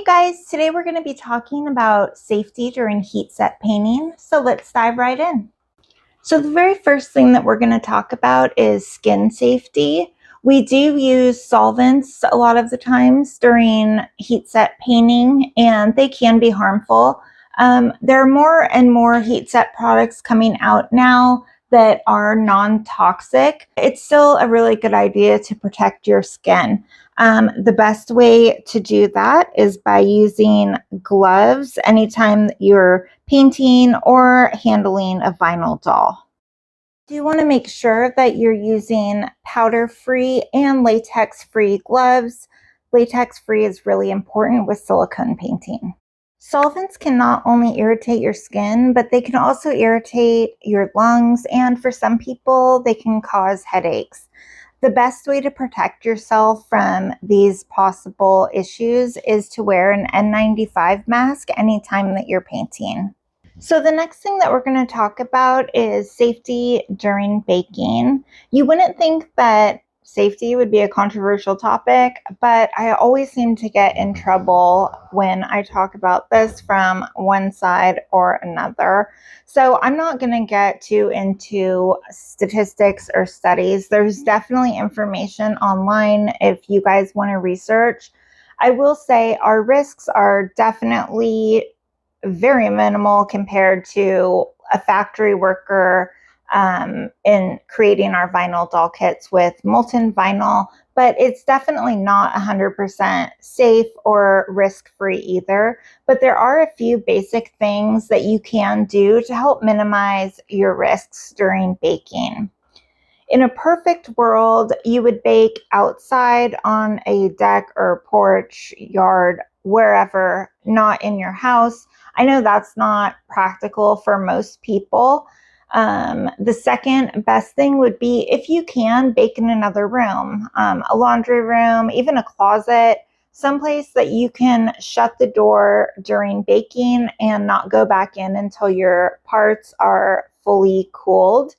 guys, today we're going to be talking about safety during heat set painting, so let's dive right in. So the very first thing that we're going to talk about is skin safety. We do use solvents a lot of the times during heat set painting, and they can be harmful. There are more and more heat set products coming out now that are non-toxic. It's still a really good idea to protect your skin. The best way to do that is by using gloves anytime that you're painting or handling a vinyl doll. You want to make sure that you're using powder-free and latex-free gloves. Latex-free is really important with silicone painting. Solvents can not only irritate your skin, but they can also irritate your lungs, and for some people, they can cause headaches. The best way to protect yourself from these possible issues is to wear an N95 mask anytime that you're painting. So the next thing that we're going to talk about is safety during baking. You wouldn't think that safety would be a controversial topic, but I always seem to get in trouble when I talk about this from one side or another. So I'm not going to get too into statistics or studies. There's definitely information online if you guys want to research. I will say our risks are definitely very minimal compared to a factory worker in creating our vinyl doll kits with molten vinyl, but it's definitely not 100% safe or risk-free either. But there are a few basic things that you can do to help minimize your risks during baking. In a perfect world, you would bake outside on a deck or porch, yard, wherever, not in your house. I know that's not practical for most people. The second best thing would be if you can bake in another room, a laundry room, even a closet, someplace that you can shut the door during baking and not go back in until your parts are fully cooled.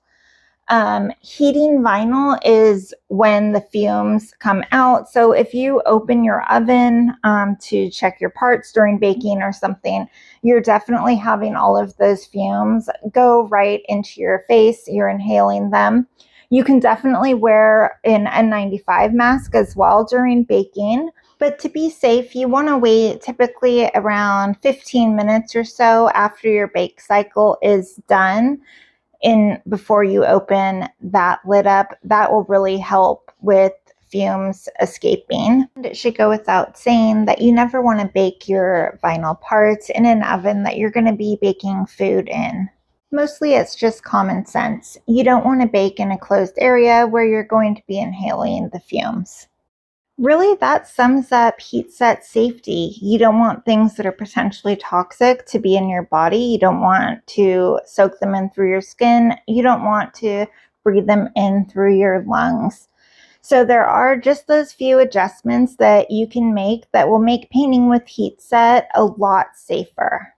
Heating vinyl is when the fumes come out. So if you open your oven to check your parts during baking or something, you're definitely having all of those fumes go right into your face. You're inhaling them. You can definitely wear an N95 mask as well during baking. But to be safe, you want to wait typically around 15 minutes or so after your bake cycle is done before you open that lid up. That will really help with fumes escaping. And it should go without saying that you never want to bake your vinyl parts in an oven that you're going to be baking food in. Mostly it's just common sense. You don't want to bake in a closed area where you're going to be inhaling the fumes. Really, that sums up heat set safety. You don't want things that are potentially toxic to be in your body. You don't want to soak them in through your skin. You don't want to breathe them in through your lungs. So there are just those few adjustments that you can make that will make painting with heat set a lot safer.